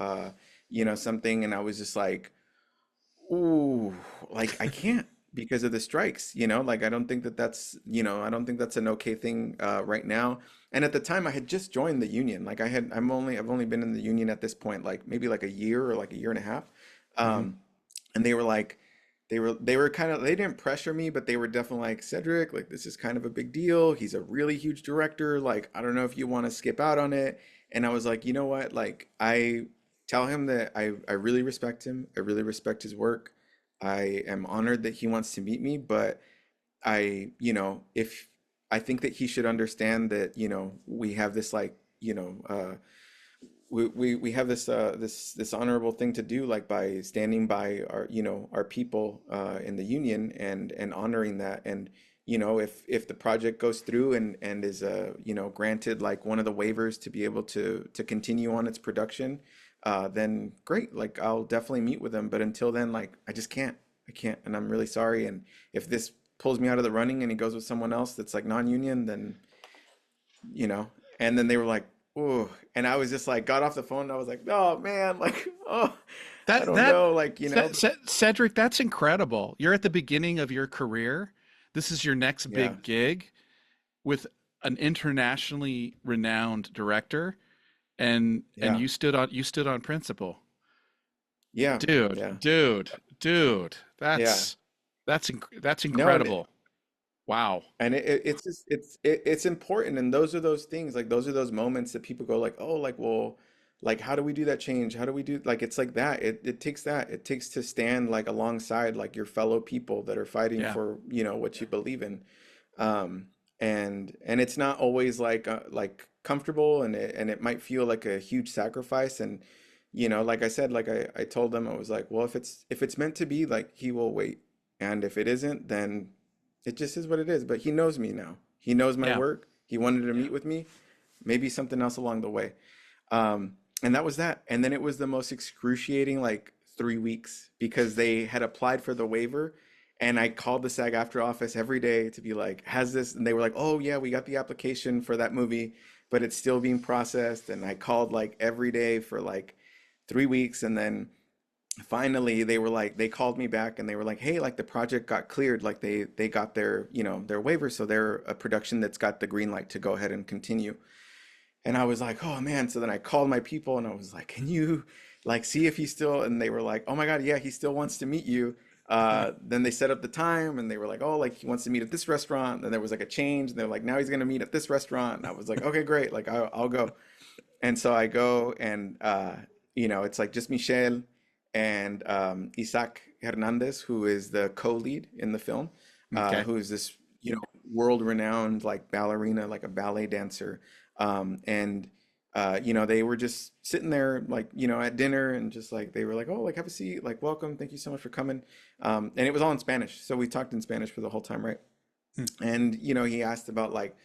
something. And I was just like, ooh, like I can't because of the strikes. Like I don't think that's an okay thing right now. And at the time I had just joined the union. Like I've only been in the union at this point like maybe like a year or like a year and a half. Hmm. Um, and they were like, they were kind of, they didn't pressure me, but they were definitely like, Cedric, like this is kind of a big deal. He's a really huge director. Like I don't know if you want to skip out on it. And I was like, you know what? Like I tell him that I really respect him. I really respect his work. I am honored that he wants to meet me, but if I think that he should understand that, we have this like, we have this honorable thing to do, like by standing by our people in the union, and honoring that. And if the project goes through and is granted like one of the waivers to be able to continue on its production, then great, like I'll definitely meet with them. But until then, like I can't, and I'm really sorry. And if this pulls me out of the running and he goes with someone else that's like non-union, then you know and then they were like, ooh, and I was just like, got off the phone and I was like, oh man, like, oh, I That don't that know, like, you know, Cedric, that's incredible. You're at the beginning of your career. This is your next yeah, big gig with an internationally renowned director, and yeah, you stood on principle. yeah, Dude, yeah, dude, yeah. that's No, and incredible. Wow. it's just it's important, and those are those things, like those are those moments that people go like, oh, like, well, like how do we do that change? How do we do, like, it's like that. It takes that. It takes to stand like alongside like your fellow people that are fighting Yeah. for, you know, what you believe in. Um, and it's not always like comfortable, and it might feel like a huge sacrifice. And you know, like I said, like I told them, I was like, well, if it's meant to be, like he will wait, and if it isn't, then it just is what it is. But he knows me now. He knows my Yeah. work. He wanted to meet with me. Maybe something else along the way. And that was that. And then it was the most excruciating like 3 weeks because they had applied for the waiver. And I called the SAG-AFTRA office every day to be like, has this? And they were like, oh, yeah, we got the application for that movie, but it's still being processed. And I called like every day for like 3 weeks. And then finally they were like, they called me back and they were like, hey, like the project got cleared, like they got their, you know, their waiver, so they're a production that's got the green light to go ahead and continue. And I was like, oh man. So then I called my people and I was like, can you like see if he still, and they were like, oh my God, yeah, he still wants to meet you. Then they set up the time and they were like, oh, like he wants to meet at this restaurant. And there was like a change and they're like, now he's gonna meet at this restaurant. And I was like, okay, great, like I'll go. And so I go, and you know, it's like just Michel and Isaac Hernandez, who is the co-lead in the film, Okay. who is this, you know, world-renowned like ballerina, like a ballet dancer. And you know, they were just sitting there like, you know, at dinner, and just like they were like, oh, like have a seat, like welcome, thank you so much for coming. And it was all in Spanish, so we talked in Spanish for the whole time, right? Hmm. And you know, he asked about like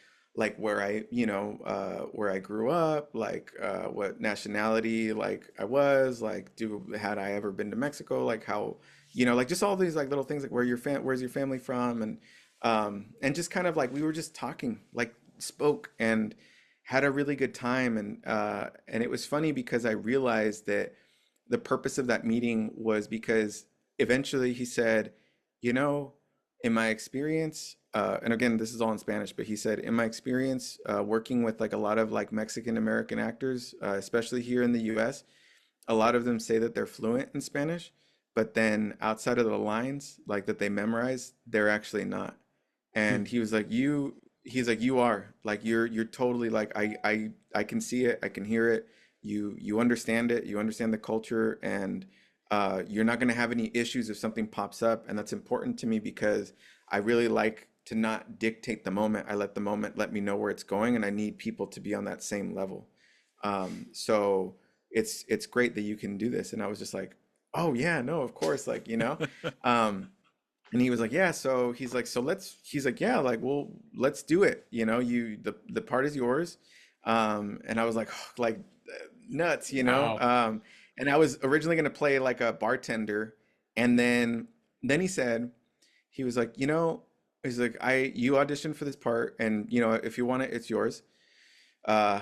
where I, you know, where I grew up, like what nationality like I was, like do had I ever been to Mexico, like how, you know, like just all these like little things, like where's your family from, and just kind of like we were just talking, like spoke and had a really good time. And it was funny because I realized that the purpose of that meeting was because eventually he said, you know, in my experience, and again, this is all in Spanish, but he said, in my experience, working with like a lot of like Mexican American actors, especially here in the US, a lot of them say that they're fluent in Spanish, but then outside of the lines, like that they memorize, they're actually not. Hmm. And he was like, he's like, you are like, you're totally like, I can see it, I can hear it. You understand it, you understand the culture, and you're not going to have any issues if something pops up. And that's important to me because I really like to not dictate the moment. I let the moment let me know where it's going, and I need people to be on that same level. So it's great that you can do this. And I was just like, oh yeah, no, of course, like, you know. Um, and he was like, yeah, so he's like, so he's like, yeah, like, well, let's do it. You know, the part is yours. And I was like, like nuts, you know? Wow. And I was originally going to play like a bartender. And then he said, he was like, you know, he's like, you auditioned for this part, and you know, if you want it, it's yours. Uh,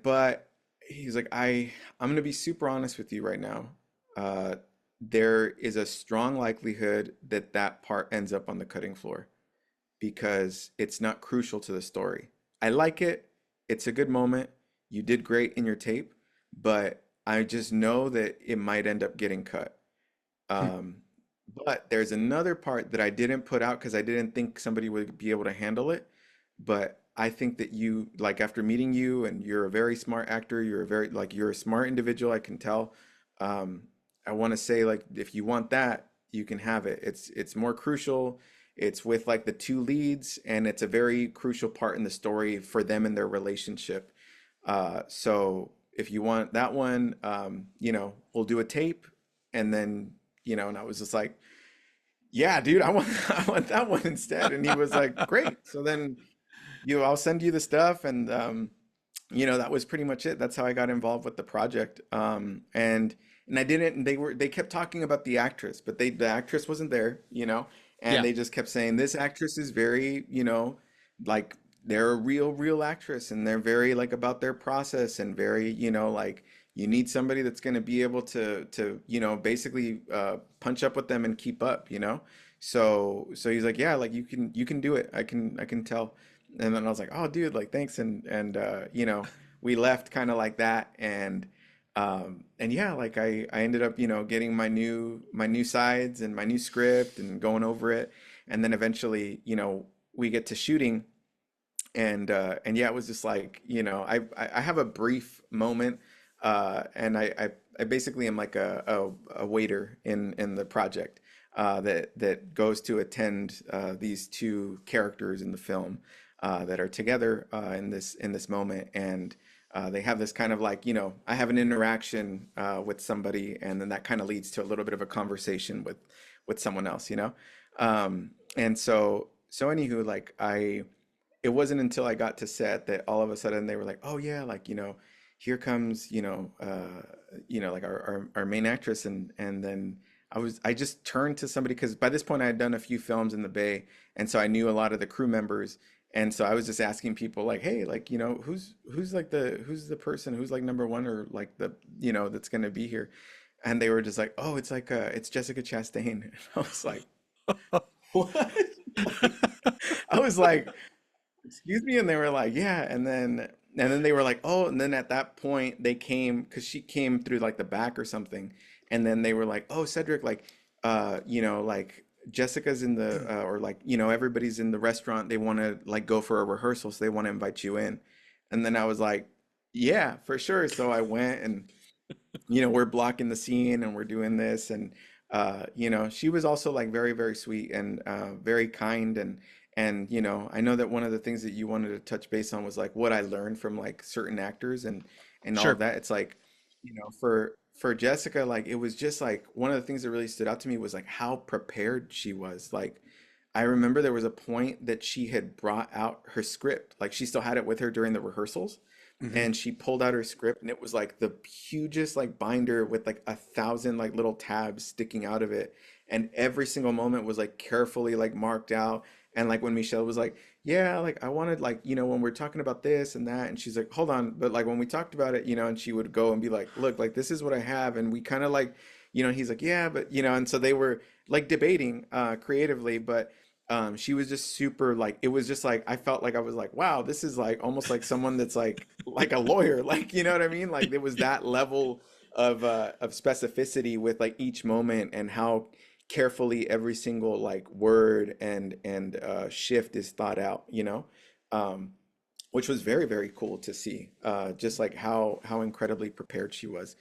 but he's like, I'm gonna be super honest with you right now. Uh, there is a strong likelihood that that part ends up on the cutting floor because it's not crucial to the story. I like it. It's a good moment. You did great in your tape, but I just know that it might end up getting cut. Hmm. Um, but there's another part that I didn't put out because I didn't think somebody would be able to handle it. But I think that you, like after meeting you, and you're a very smart actor, you're a very like you're a smart individual, I can tell. Um, I want to say like if you want that, you can have it. It's more crucial. It's with like the two leads, and it's a very crucial part in the story for them and their relationship. So if you want that one, you know, we'll do a tape, and then you know, and I was just like, yeah, dude, I want I want that one instead. And he was like, great. So then I'll send you the stuff, and you know, that was pretty much it. That's how I got involved with the project. And I didn't. They kept talking about the actress, but the actress wasn't there, you know, and Yeah. they just kept saying this actress is very, you know, like they're a real actress, and they're very like about their process, and very, like, you need somebody that's going to be able to basically punch up with them and keep up. So he's like, yeah, like you can do it. I can tell. And then I was like, oh dude, like thanks. And we left kind of like that. And yeah, like I ended up, getting my new sides and my new script and going over it. And then eventually, we get to shooting, and yeah, it was just like, I have a brief moment, and I basically am like a waiter in the project, that goes to attend these two characters in the film, that are together, in this moment. And they have this kind of like, I have an interaction with somebody, and then that kind of leads to a little bit of a conversation with someone else. And so anywho, like it wasn't until I got to set that all of a sudden they were like, oh yeah, like, here comes, like our main actress. And then I just turned to somebody, because by this point I had done a few films in the Bay, and so I knew a lot of the crew members. And so I was just asking people like, hey, like, who's the person who's like number one, or like that's gonna be here. And they were just like, oh, it's Jessica Chastain. And I was like, what? I was like, excuse me. And they were like, yeah. And then they were like, oh. And then at that point they came, because she came through like the back or something. And then they were like, oh, Cedric, like, like Jessica's in the, or like, everybody's in the restaurant, they want to like go for a rehearsal, so they want to invite you in. And then I was like, yeah, for sure. So I went, and we're blocking the scene, and we're doing this. And she was also like very, very sweet, and very kind. And I know that one of the things that you wanted to touch base on was like what I learned from like certain actors, and all of Sure. that. It's like, for Jessica, like it was just like one of the things that really stood out to me was like how prepared she was. Like, I remember there was a point that she had brought out her script, like she still had it with her during the rehearsals, Hmm. and she pulled out her script, and it was like the hugest like binder with like 1,000 like little tabs sticking out of it, and every single moment was like carefully like marked out. And like when Michelle was like, yeah, like I wanted, like, when we're talking about this and that, and she's like, hold on, but like when we talked about it, and she would go and be like, look, like this is what I have. And we kind of like, he's like, yeah, but and so they were like debating creatively. But she was just super, like, it was just like, I felt like I was like, wow, this is like almost like someone that's like a lawyer, like, you know what I mean? Like there was that level of specificity with like each moment, and how carefully every single like word and shift is thought out. um, which was very, very cool to see, just like how incredibly prepared she was.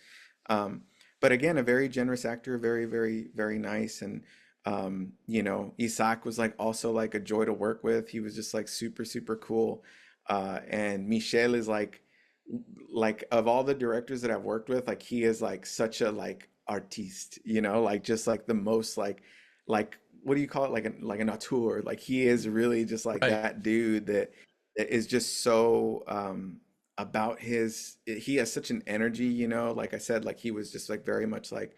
Um, but again, a very generous actor, very, very, very nice. And Isaac was like also like a joy to work with. He was just like super, super cool. And Michel is like of all the directors that I've worked with, like he is like such a like artiste, like just like the most like what do you call it? Like an auteur. Like he is really just like Right. that dude that is just so about he has such an energy, like I said, like he was just like very much like,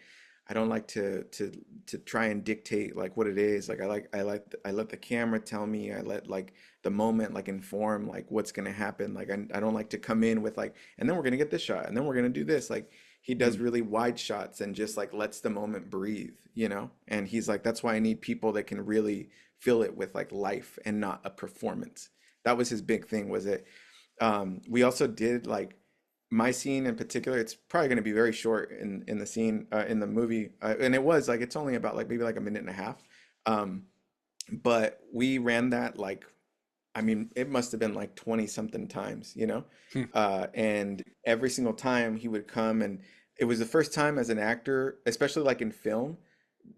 I don't like to try and dictate like what it is. Like I let the camera tell me. I let like the moment like inform like what's gonna happen. Like I don't like to come in with like, and then we're gonna get this shot, and then we're gonna do this. Like he does Mm. really wide shots and just like lets the moment breathe. And he's like, that's why I need people that can really fill it with like life and not a performance. That was his big thing, was it. We also did like my scene in particular. It's probably going to be very short in the scene, in the movie, and it was like, it's only about like maybe like a minute and a half. Um, but we ran that like, I mean, it must have been like 20 something times. Hmm. And every single time he would come, and it was the first time as an actor, especially like in film,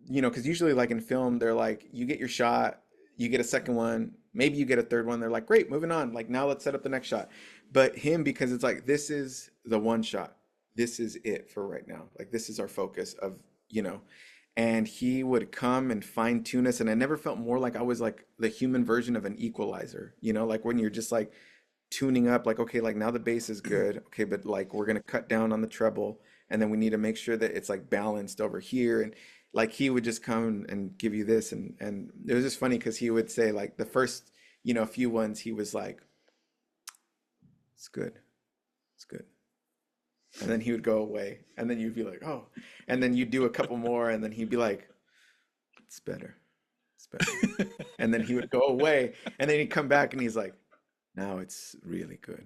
because usually like in film, they're like, you get your shot, you get a second one, maybe you get a third one. They're like, great, moving on. Like now let's set up the next shot. But him, because it's like, this is the one shot. This is it for right now. Like this is our focus you know, and he would come and fine tune us. And I never felt more like I was like the human version of an equalizer, like when you're just like tuning up, like, okay, like now the bass is good. Okay, but like we're gonna cut down on the treble, and then we need to make sure that it's like balanced over here. And like he would just come and give you this, and it was just funny because he would say like the first few ones he was like, it's good. It's good. And then he would go away, and then you'd be like, oh, and then you'd do a couple more, and then he'd be like, it's better. It's better. And then he would go away, and then he'd come back and he's like, now it's really good.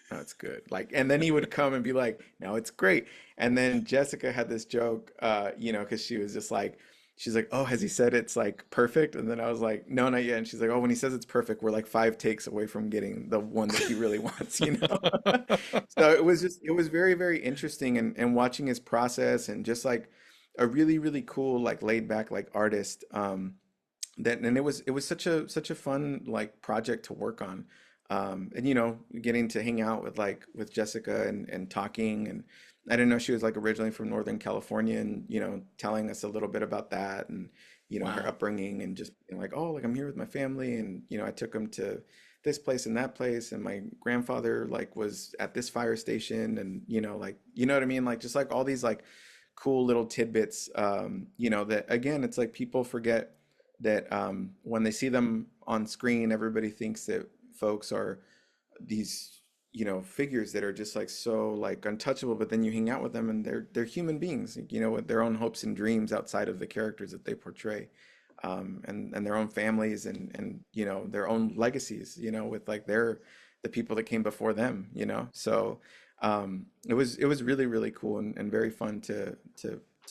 Now it's good. Like, and then he would come and be like, now it's great. And then Jessica had this joke, because she was just like, she's like, oh, has he said it's like perfect? And then I was like, no, not yet. And she's like, oh, when he says it's perfect, we're like 5 takes away from getting the one that he really wants. So it was very, very interesting, and watching his process, and just like a really, really cool, like laid back, like artist. That, and it was such a fun like project to work on. And getting to hang out with Jessica, and talking, and I didn't know she was like originally from Northern California, and telling us a little bit about that, and her Wow. upbringing, and just being like, oh, like I'm here with my family, and I took them to this place and that place, and my grandfather like was at this fire station, and like, what I mean, like just like all these like cool little tidbits, that again, it's like people forget that, when they see them on screen, everybody thinks that folks are these, figures that are just like so like untouchable, but then you hang out with them, and they're human beings, with their own hopes and dreams outside of the characters that they portray, and their own families, and their own legacies, with like the people that came before them, so, it was really, really cool, and very fun to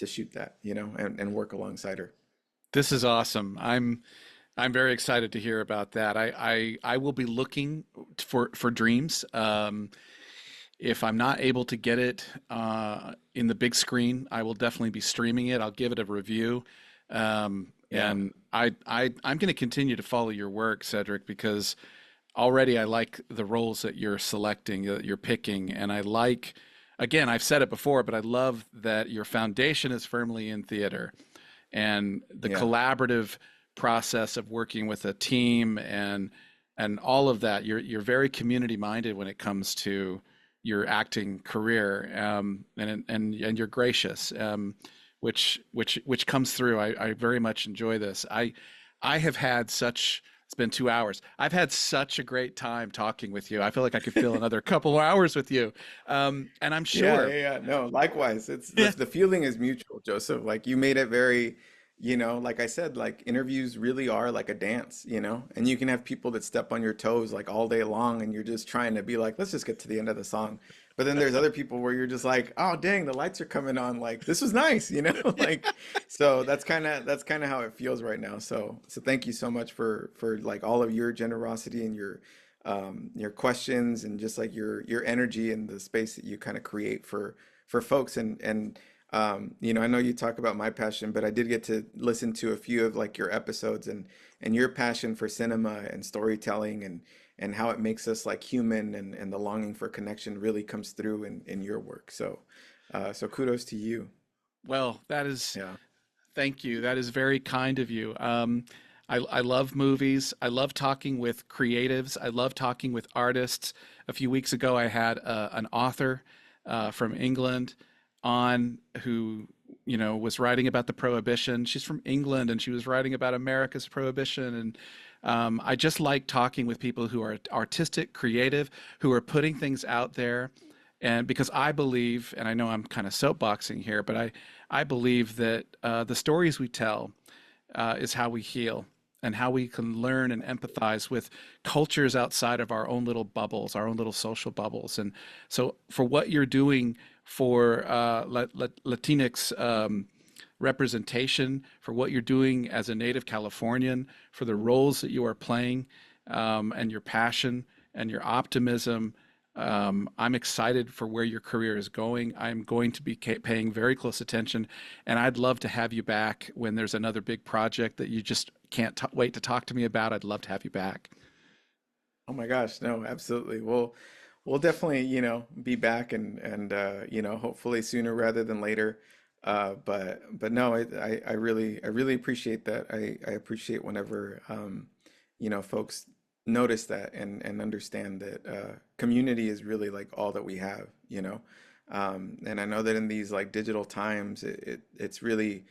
shoot that, and work alongside her. This is awesome. I'm very excited to hear about that. I will be looking for Dreams. If I'm not able to get it in the big screen, I will definitely be streaming it. I'll give it a review. Yeah. And I'm going to continue to follow your work, Cedric, because already I like the roles that you're selecting, that you're picking, and I like, again, I've said it before, but I love that your foundation is firmly in theater, and the Yeah. collaborative process of working with a team, and all of that. You're very community minded when it comes to your acting career, and you're gracious, which comes through. I very much enjoy this. I have had such. It's been 2 hours. I've had such a great time talking with you. I feel like I could fill another couple more hours with you, and I'm Yeah, sure. yeah, yeah. No, likewise. It's Yeah. the feeling is mutual, Joseph. Like you made it very, like I said, like interviews really are like a dance, and you can have people that step on your toes like all day long, and you're just trying to be like, let's just get to the end of the song. But then there's other people where you're just like, oh, dang, the lights are coming on. Like this was nice, like, so that's kind of how it feels right now. So thank you so much for like all of your generosity, and your questions, and just like your energy, and the space that you kind of create for folks, and I know you talk about my passion, but I did get to listen to a few of like your episodes, and your passion for cinema and storytelling, and how it makes us like human, and the longing for connection really comes through in your work. So kudos to you. Well, that is. Yeah. Thank you. That is very kind of you. I love movies. I love talking with creatives. I love talking with artists. A few weeks ago, I had an author from England on, who was writing about the Prohibition. She's from England, and she was writing about America's Prohibition. And I just like talking with people who are artistic, creative, who are putting things out there. And because I believe, and I know I'm kind of soapboxing here, but I believe that the stories we tell is how we heal, and how we can learn and empathize with cultures outside of our own little bubbles, our own little social bubbles. And so, for what you're doing for Latinx representation, for what you're doing as a native Californian, for the roles that you are playing, and your passion and your optimism. I'm excited for where your career is going. I'm going to be paying very close attention, and I'd love to have you back when there's another big project that you just can't wait to talk to me about. I'd love to have you back. Oh my gosh, no, absolutely. We'll definitely, be back, and hopefully sooner rather than later. But no, I really appreciate that. I appreciate whenever, folks notice that, and understand that, community is really like all that we have. And I know that in these like digital times, it's really,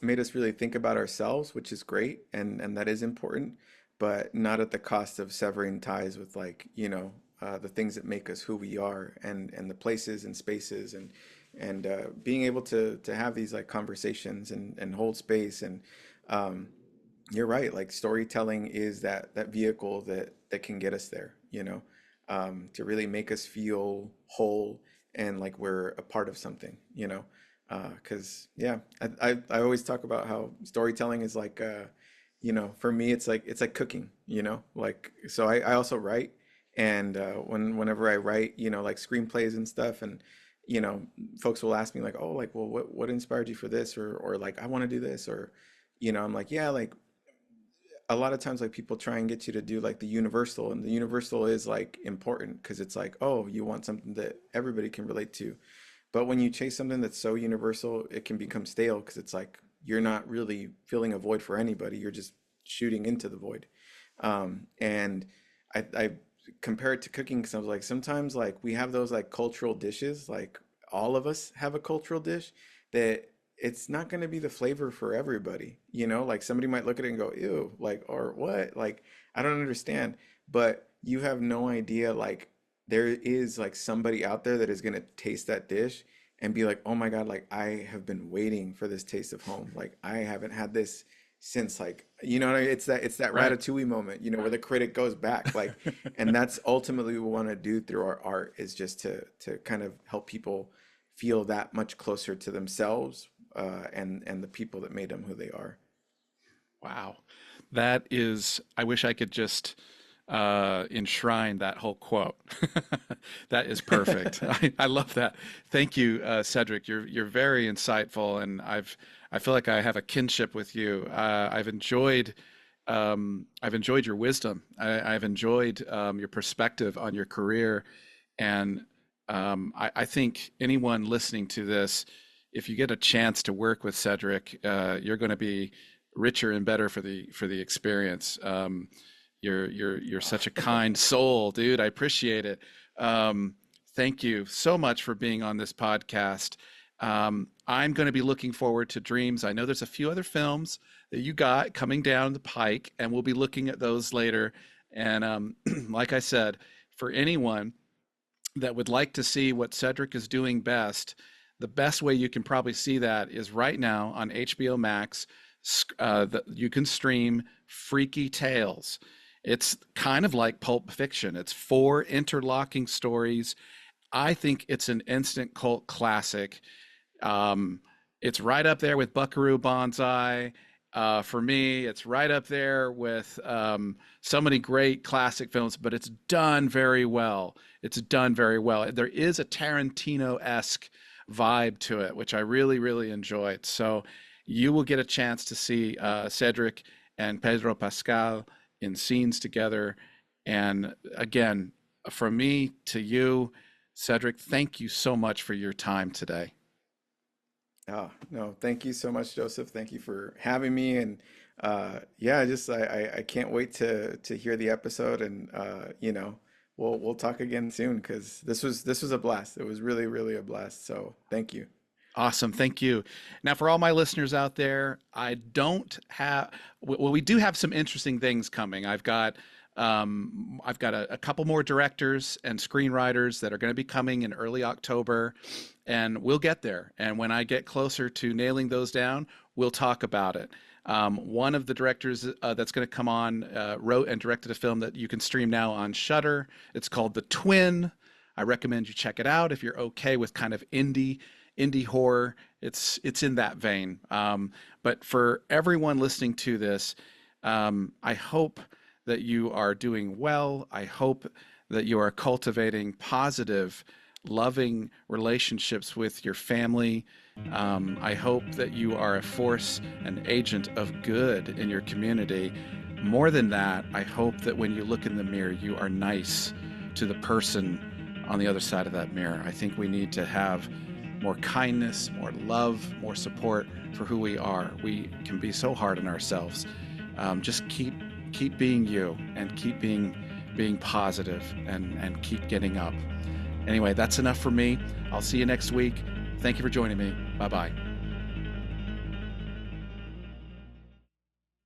made us really think about ourselves, which is great, and that is important, but not at the cost of severing ties with like, the things that make us who we are, and the places and spaces, and being able to have these like conversations and hold space. And um, you're right, like storytelling is that vehicle that can get us there, to really make us feel whole and like we're a part of something, because yeah, I always talk about how storytelling is like for me it's like cooking, like so I also write. And whenever I write, like screenplays and stuff, and you know folks will ask me like, oh, like, well, what inspired you for this, or like I want to do this, or I'm like, yeah, like a lot of times like people try and get you to do like the universal, and the universal is like important because it's like, oh, you want something that everybody can relate to. But when you chase something that's so universal, it can become stale because it's like you're not really filling a void for anybody, you're just shooting into the void. And I compare it to cooking because I was like, sometimes like we have those like cultural dishes, like all of us have a cultural dish that it's not going to be the flavor for everybody, like somebody might look at it and go, ew, like, or what, like, I don't understand. But you have no idea, like, there is like somebody out there that is going to taste that dish and be like, oh my God, like I have been waiting for this taste of home, like I haven't had this since, like, what I mean? It's that Right. ratatouille moment, where the critic goes back, like, and that's ultimately what we want to do through our art, is just to kind of help people feel that much closer to themselves, and the people that made them who they are. Wow. That is, I wish I could just enshrine that whole quote. That is perfect. I love that. Thank you, Cedric. You're very insightful, and I feel like I have a kinship with you. I've enjoyed your wisdom. I've enjoyed your perspective on your career, and I think anyone listening to this, if you get a chance to work with Cedric, you're going to be richer and better for the experience. You're such a kind soul, dude. I appreciate it. Thank you so much for being on this podcast. I'm going to be looking forward to Dreams. I know there's a few other films that you got coming down the pike, and we'll be looking at those later. And like I said, for anyone that would like to see what Cedric is doing best, the best way you can probably see that is right now on HBO Max. You can stream Freaky Tales. It's kind of like Pulp Fiction. It's 4 interlocking stories. I think it's an instant cult classic. It's right up there with Buckaroo Banzai. For me, it's right up there with so many great classic films, but it's done very well. It's done very well. There is a Tarantino-esque vibe to it, which I really, really enjoyed. So you will get a chance to see Cedric and Pedro Pascal in scenes together. And again, from me to you, Cedric, thank you so much for your time today. Oh, no, thank you so much, Joseph. Thank you for having me. And yeah, I can't wait to hear the episode, and we'll talk again soon, because this was a blast. It was really, really a blast. So thank you. Awesome. Thank you. Now, for all my listeners out there, I don't have, well, we do have some interesting things coming. I've got a couple more directors and screenwriters that are going to be coming in early October, and we'll get there. And when I get closer to nailing those down, we'll talk about it. One of the directors that's going to come on wrote and directed a film that you can stream now on Shudder. It's called The Twin. I recommend you check it out if you're okay with kind of indie horror. It's in that vein. But for everyone listening to this, I hope that you are doing well. I hope that you are cultivating positive, loving relationships with your family. I hope that you are a force, an agent of good in your community. More than that, I hope that when you look in the mirror, you are nice to the person on the other side of that mirror. I think we need to have more kindness, more love, more support for who we are. We can be so hard on ourselves. Just keep being you, and keep being positive, and keep getting up. Anyway, that's enough for me. I'll see you next week. Thank you for joining me. Bye-bye.